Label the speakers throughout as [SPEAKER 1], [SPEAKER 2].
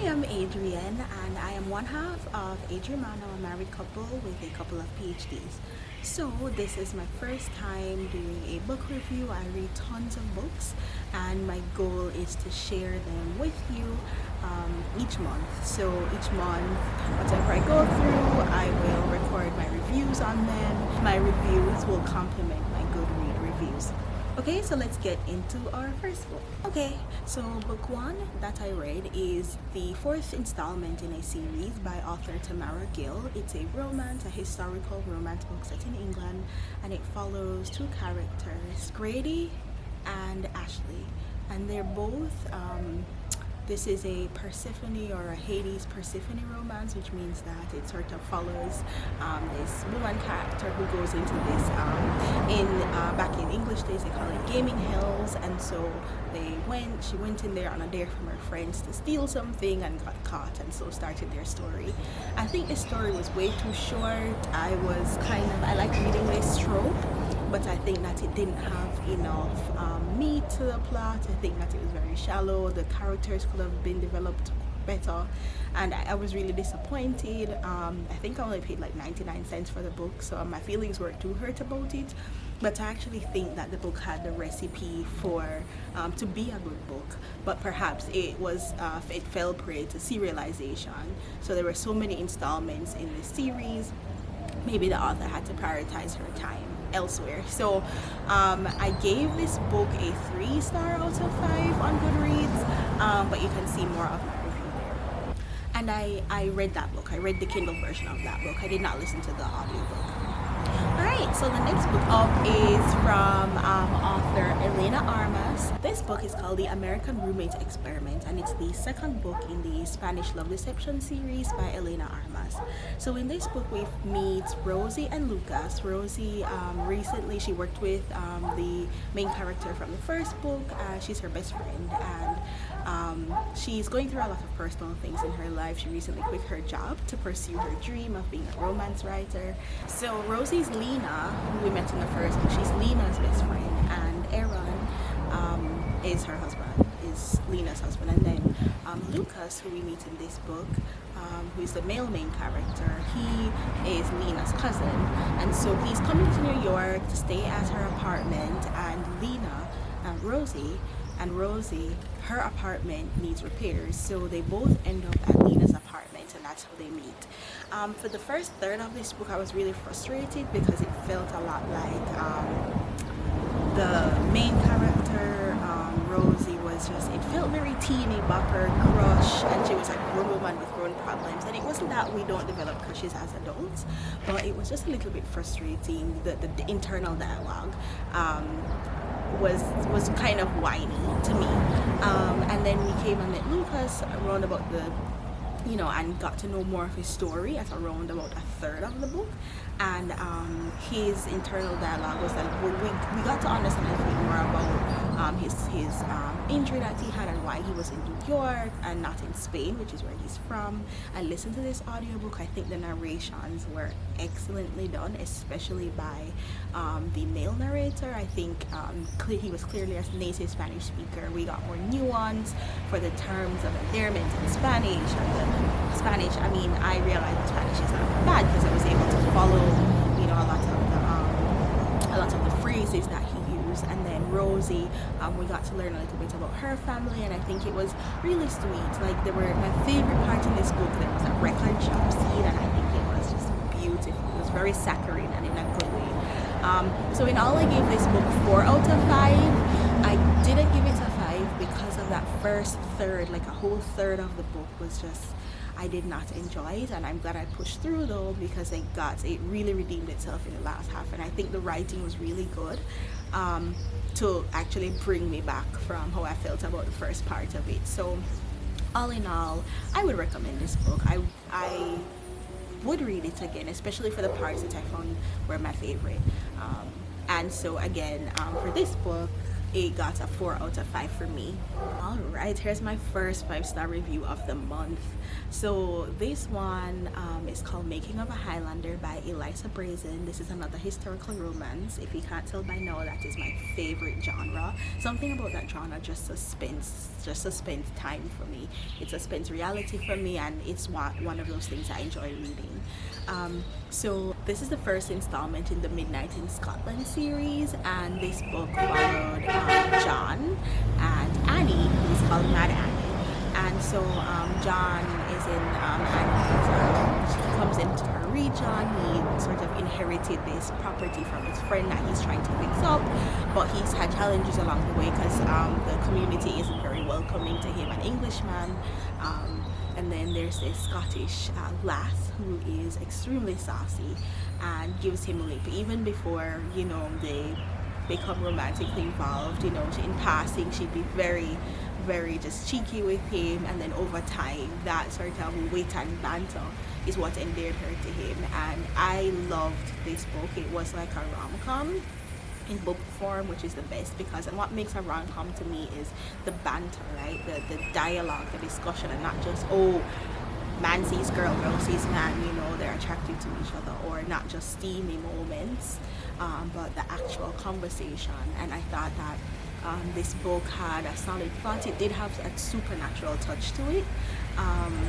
[SPEAKER 1] I'm Adrian, and I am one half of Adrimano, a married couple with a couple of PhDs. So, this is my first time doing a book review. I read tons of books, and my goal is to share them with you each month. So, each month, whatever I go through, I will record my reviews on them. My reviews will complement my Goodreads reviews. Okay, so let's get into our first book. Okay, so book one that I read is the fourth installment in a series by author Tamara Gill. It's a romance, a historical romance book set in England, and it follows two characters, Grady and Ashley, and they're both this is a Persephone or a Hades Persephone romance, which means that it sort of follows this woman character who goes into this back in English days they call it gaming hells, and so she went in there on a dare from her friends to steal something and got caught, and so started their story. I think the story was way too short. I like reading this trope, but I think that it didn't have enough meat to the plot. I think that it was very shallow. The characters could have been developed better, and I was really disappointed. I think I only paid like 99 cents for the book, so my feelings weren't too hurt about it, but I actually think that the book had the recipe for to be a good book, but perhaps it fell prey to serialization. So there were so many installments in the series, maybe the author had to prioritize her time elsewhere. So I gave this book a 3-star out of 5 on Goodreads, but you can see more of my review there. And I read that book. I read the Kindle version of that book. I did not listen to the audiobook. Alright, so the next book up is from author Elena Armas. This book is called The American Roommate Experiment, and it's the second book in the Spanish Love Deception series by Elena Armas. So in this book we meet Rosie and Lucas. Rosie, recently she worked with the main character from the first book. She's her best friend, and she's going through a lot of personal things in her life. She recently quit her job to pursue her dream of being a romance writer. So Rosie's Lena, who we met in the first book, she's Lena's best friend, and Aaron is her husband, is Lena's husband. And then Lucas, who we meet in this book, who is the male main character, he is Lena's cousin, and so he's coming to New York to stay at her apartment, and Lena and Rosie, her apartment needs repairs, so they both end up at Lena's apartment, and that's how they meet. For the first third of this book I was really frustrated because it felt a lot like the main character, Rosie, it felt very teeny bopper crush, and she was like a grown woman with grown problems, and it wasn't that we don't develop crushes as adults, but it was just a little bit frustrating. The internal dialogue was kind of whiny to me, and then we came and met Lucas around about and got to know more of his story at around about a third of the book, and his internal dialogue was that we got to understand a little bit more about his injury that he had and why he was in New York and not in Spain, which is where he's from. I listened to this audiobook. I think the narrations were excellently done, especially by the male narrator. I think he was clearly a native Spanish speaker. We got more nuance for the terms of endearment in Spanish, and I realized that Spanish is not bad because I was able to follow a lot of the phrases that he used. And then Rosie, we got to learn a little bit about her family, and I think it was really sweet. Like, my favorite part in this book, there was a record shop scene, and I think it was just beautiful. It was very saccharine and in a good way. So in all, I gave this book 4 out of 5. I didn't give it a 5 because of that first third, like a whole third of the book was just, I did not enjoy it, and I'm glad I pushed through though, because it really redeemed itself in the last half, and I think the writing was really good to actually bring me back from how I felt about the first part of it. So all in all, I would recommend this book. I would read it again, especially for the parts that I found were my favorite. And so again, for this book, it got a 4 out of 5 for me. All right, here's my first 5-star review of the month. So this one is called Making of a Highlander by Eliza Brazen. This is another historical romance. If you can't tell by now, that is my favorite genre. Something about that genre just suspense time for me. It suspense reality for me, and it's one of those things I enjoy reading. So this is the first installment in the Midnight in Scotland series, and this book followed John and Annie, who's called Mad Annie. And so John is in she comes into her region. He sort of inherited this property from his friend that he's trying to fix up, but he's had challenges along the way because the community isn't very welcoming to him, an Englishman. And then there's this Scottish lass who is extremely saucy and gives him a lip even before, you know, they become romantically involved. You know, in passing she'd be very just cheeky with him, and then over time that sort of wit and banter is what endeared her to him. And I loved this book. It was like a rom-com in book form, which is the best, because and what makes a rom-com to me is the banter, right? The dialogue, the discussion, and not just, oh, man sees girl, girl sees man, you know, they're attracted to each other, or not just steamy moments, but the actual conversation. And I thought that this book had a solid plot. It did have a supernatural touch to it,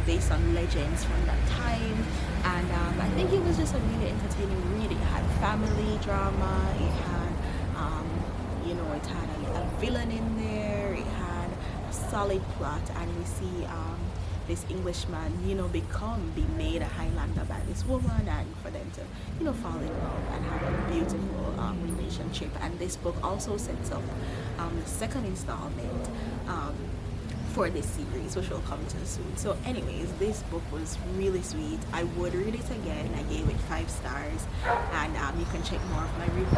[SPEAKER 1] based on legends from that time. And I think it was just a really entertaining read. It had family drama, it had you know, it had a villain in there, it had a solid plot, and we see this Englishman, you know, be made a Highlander by this woman, and for them to, you know, fall in love and have a beautiful relationship. And this book also sets up the second installment for this series, which will come to soon. So anyways, this book was really sweet. I would read it again. I gave it 5 stars, and you can check more of my review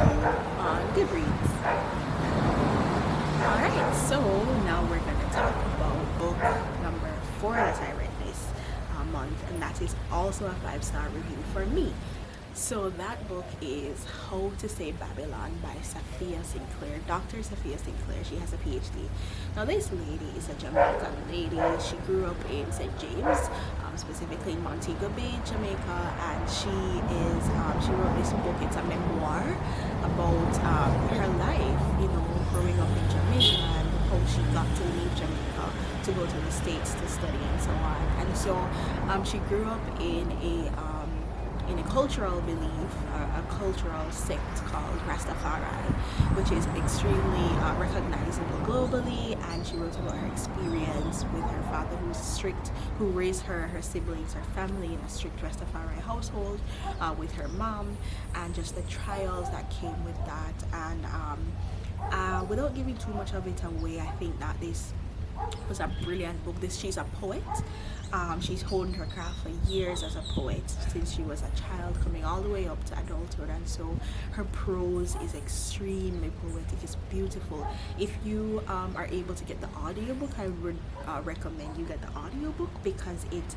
[SPEAKER 1] on Goodreads. Alright, so now we're gonna talk about book number 4 that I read this month, and that is also a 5-star review for me. So that book is How to Save Babylon by Sophia Sinclair, Dr. Sophia Sinclair. She has a PhD. Now this lady is a Jamaican lady. She grew up in St. James, specifically in Montego Bay, Jamaica, and she wrote this book. It's a memoir about her life, you know, growing up in Jamaica and how she got to leave Jamaica to go to the States to study and so on. And so she grew up in a cultural belief, a cultural sect called Rastafari, which is extremely recognizable globally. And she wrote about her experience with her father, who's strict, who raised her siblings, her family in a strict Rastafari household, with her mom, and just the trials that came with that. And without giving too much of it away, I think that this was a brilliant book. She's a poet. She's honed her craft for years as a poet since she was a child, coming all the way up to adulthood, and so her prose is extremely poetic. It's beautiful. If you are able to get the audiobook, I would recommend you get the audiobook, because it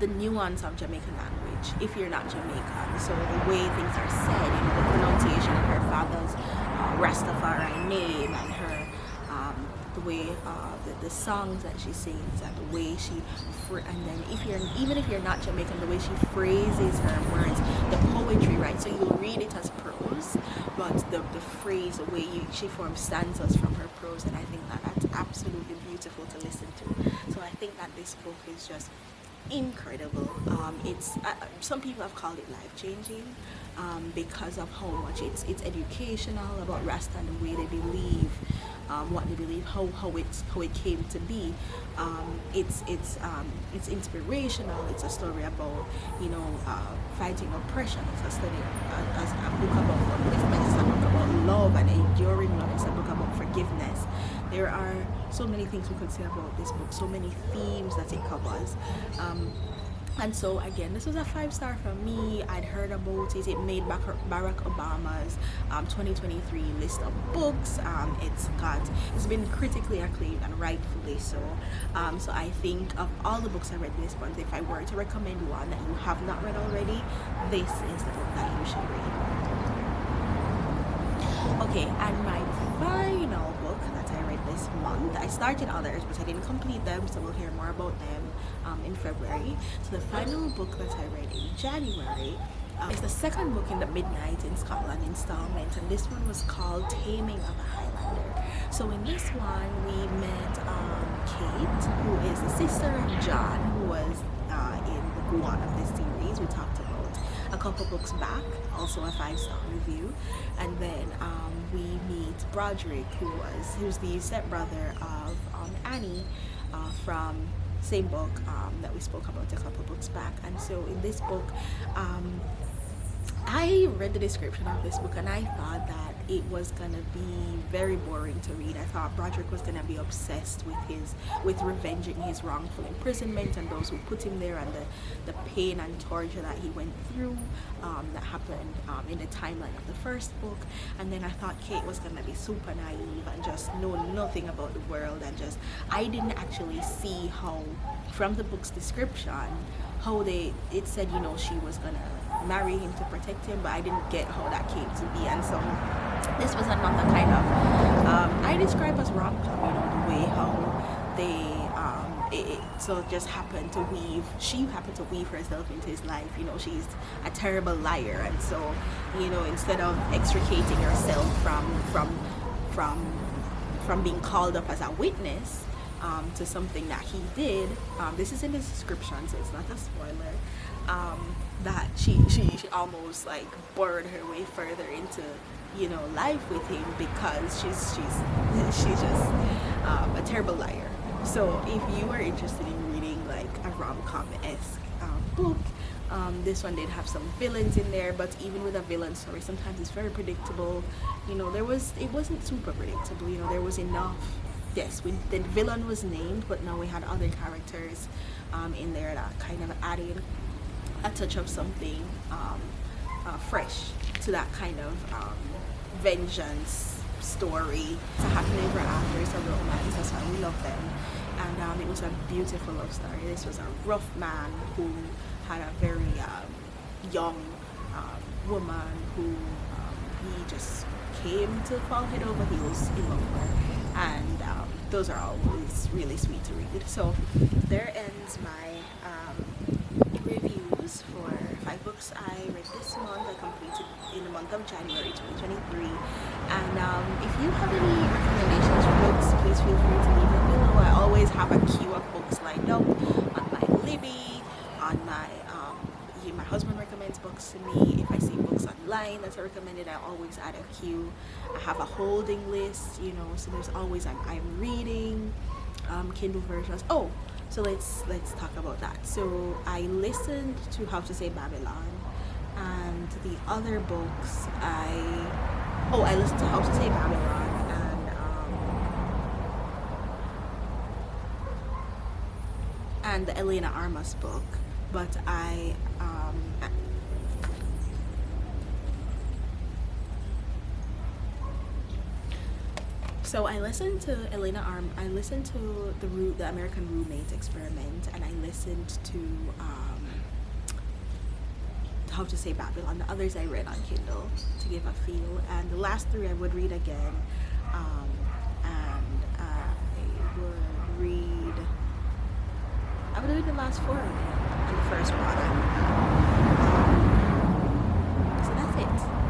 [SPEAKER 1] the nuance of Jamaican language, if you're not Jamaican, so the way things are said, you know, the pronunciation of her father's Rastafari name, and her the way the songs that she sings, and the way she and then even if you're not Jamaican, the way she phrases her words, the poetry, right? So you'll read it as prose, but the phrase, the way she forms stanzas from her prose, and I think that's absolutely beautiful to listen to. So I think that this book is just incredible. It's some people have called it life-changing, because of how much it's educational about Rasta and the way they believe, what they believe, how it came to be. It's inspirational. It's a story about, you know, fighting oppression. It's a study, as a book about upliftment. It's a book about love and enduring love. It's a book about forgiveness. There are so many things we could say about this book, so many themes that it covers. And so again, this was a 5-star for me. I'd heard about it. It made Barack Obama's 2023 list of books. It's been critically acclaimed, and rightfully so. So I think of all the books I read this month, if I were to recommend one that you have not read already, this is the book that you should read. Okay, and my final book that I read this month, I started others, but I didn't complete them, so we'll hear more about them in February. So the final book that I read in January is the second book in the Midnight in Scotland installment, and this one was called Taming of a Highlander. So in this one, we met Kate, who is the sister of John, who was in book one of this series. We talked about a couple books back, also a 5-star review, and then we meet Broderick, who's the stepbrother of Annie from same book that we spoke about a couple books back. And so in this book, I read the description of this book and I thought that it was gonna be very boring to read. I thought Broderick was gonna be obsessed with revenging his wrongful imprisonment and those who put him there, and the pain and torture that he went through that happened in the timeline of the first book. And then I thought Kate was gonna be super naive and just know nothing about the world, and just I didn't actually see how, from the book's description, how it said, you know, she was gonna marry him to protect him, but I didn't get how that came to be. And so this was another kind of I describe as rom-com, you know, the way how they so just happened to she happened to weave herself into his life. You know, she's a terrible liar, and so, you know, instead of extricating herself from being called up as a witness to something that he did, this is in the description, so it's not a spoiler, that she almost like bored her way further into, you know, life with him, because she's just a terrible liar. So if you are interested in reading like a rom-com-esque book, this one did have some villains in there, but even with a villain story, sometimes it's very predictable. You know, it wasn't super predictable. You know, there was enough. Yes, the villain was named, but now we had other characters in there that kind of added a touch of something fresh to that kind of vengeance story. It's a happily ever after, it's a romance, that's why we love them. And it was a beautiful love story. This was a rough man who had a very young woman who he just came to fall head over heels in love with her. And those are always really sweet to read. So there ends my reviews for 5 books I read this month. I completed in the month of January 2023. And if you have any recommendations for books, please feel free to leave them below. I always have a queue of books lined up on my Libby, on my my husband recommends books to me. If I see books online that are recommended, I always add a queue. I have a holding list, you know, so there's always I'm reading Kindle versions. Oh, so let's talk about that. So I listened to How to Say Babylon, and the other books I listened to How to Say Babylon and the Elena Armas book, but so I listened to I listened to the American Roommate Experiment, and I listened to How to Say Babylon. The others I read on Kindle to give a feel, and the last 3 I would read again, and I would read the last 4 again, and the first one. So that's it.